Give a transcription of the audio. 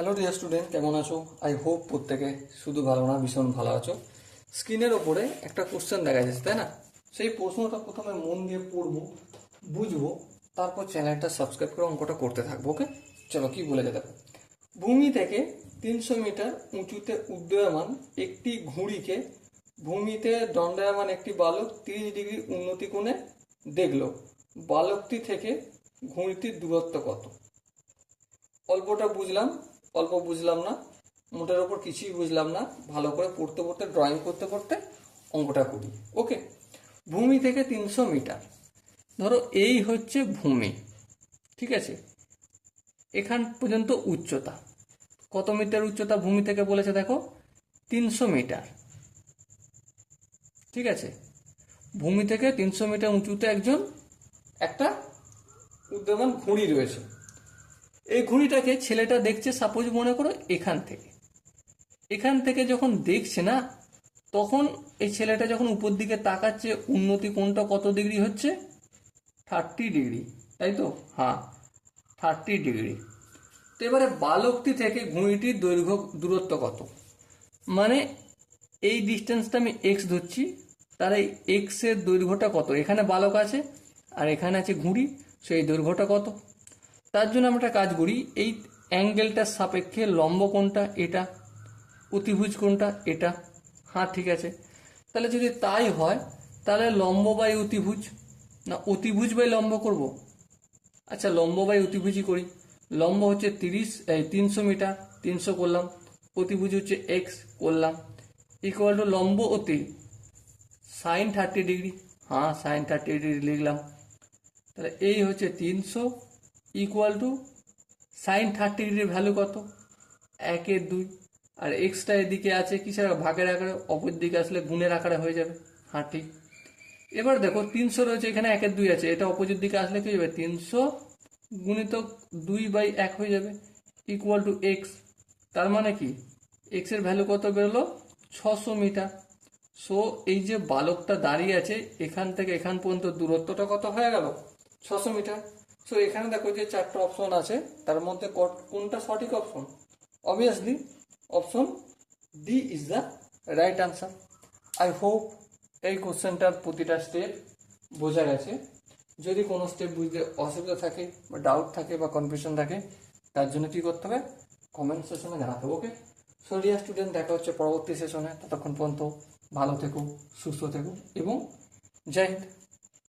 Hello dear student, কেমন আছো? I hope প্রত্যেকে শুধু ভালো না, ভীষণ ভালো আছো। স্ক্রিনের ওপরে একটা কোশ্চেন দেখা যাচ্ছে, তাই না? সেই প্রশ্নটা প্রথমে মন দিয়ে পড়বো, বুঝবো, তারপর চ্যানেলটা সাবস্ক্রাইব করে অঙ্কটা করতে থাকবো। ওকে, চলো কি বলে দেখো। ভূমি থেকে 300 মিটার উঁচুতে উড্ডয়মান একটি ঘুড়িকে ভূমিতে দণ্ডায়মান একটি বালক 30 ডিগ্রি উন্নতি কোণে দেখলো। বালকটি থেকে ঘুড়িটির দূরত্ব কত? অল্পটা বুঝলাম, অল্প বুঝলাম না, মোটের ওপর কিছুই বুঝলাম না। ভালো করে পড়তে পড়তে, ড্রয়িং করতে করতে অঙ্কটা করি। ওকে, ভূমি থেকে 300 মিটার, ধরো এই হচ্ছে ভূমি, ঠিক আছে? এখান পর্যন্ত উচ্চতা কত মিটার? উচ্চতা ভূমি থেকে বলেছে দেখো 300 মিটার, ঠিক আছে? ভূমি থেকে 300 মিটার উঁচুতে একটা উড্ডয়মান ঘুড়ি রয়েছে। এই ঘুড়িটাকে ছেলেটা দেখছে, সাপোজ মনে করো এখান থেকে যখন দেখছে না, তখন এই ছেলেটা যখন উপর দিকে তাকাচ্ছে, উন্নতি কোণটা কত ডিগ্রি হচ্ছে? 30 ডিগ্রি, তাই তো? হ্যাঁ, 30 ডিগ্রি। তো এবারে বালকটি থেকে ঘুড়িটির দূরত্ব কত? মানে এই ডিস্টেন্সটা আমি এক্স ধরছি, তার এই এক্স এর দৈর্ঘ্যটা কত? এখানে বালক আছে আর এখানে আছে ঘুড়ি, সেই দৈর্ঘ্যটা কত? তার জন্য আমরা একটা কাজ করি, এই অ্যাঙ্গেলটার সাপেক্ষে লম্ব কোণটা এটা, অতিভুজ কোণটা এটা। হ্যাঁ, ঠিক আছে। তাহলে যদি তাই হয়, তাহলে লম্ব বাই অতিভুজ, না অতিভুজ বাই লম্ব করব? আচ্ছা, লম্ব বাই অতিভুজই করি। লম্ব হচ্ছে 300 মিটার, 300 করলাম, অতিভুজ হচ্ছে এক্স করলাম, ইকুয়াল টু লম্ব অতি সাইন 30 ডিগ্রি। হ্যাঁ, সাইন 30 ডিগ্রি লিখলাম। তাহলে এই হচ্ছে 300 ইকুয়াল টু সাইন 30 ডিগ্রির ভ্যালু কত? 1/2। আর এক্সটা এদিকে আছে কিসের ভাগের আকারে, অপর দিকে আসলে গুণের আকারে হয়ে যাবে। হ্যাঁ, ঠিক। এবার দেখো 300 রয়েছে, এখানে 1/2 আছে, এটা অপোজিট দিকে আসলে কি যাবে? 300 গুণিত 2/1 হয়ে যাবে, ইকুয়াল টু এক্স। তার মানে কি, এক্স এর ভ্যালু কত বেরোলো? 600 মিটার। সো এই যে বালকটা দাঁড়িয়ে আছে, এখান থেকে এখান পর্যন্ত দূরত্বটা কত হয়ে গেল? 600 মিটার। সো এখানে দেখো যে 4টা অপশন আছে, তার মধ্যে কোনটা সঠিক option? Obviously option D is the right answer. I hope এই কোশ্চেনটার প্রতিটা স্টেপ বোঝা গেছে। যদি কোনো স্টেপ বুঝতে অসুবিধা থাকে বা ডাউট থাকে বা কনফিউশন থাকে, তার জন্য কি করতে হবে? কমেন্ট সেশনে জানাতে হবে। ওকে, সো ডিয়ার স্টুডেন্ট, দেখা হচ্ছে পরবর্তী সেশনে। ততক্ষণ পর্যন্ত ভালো থেকো, সুস্থ থেকো এবং জয় হিন্দ।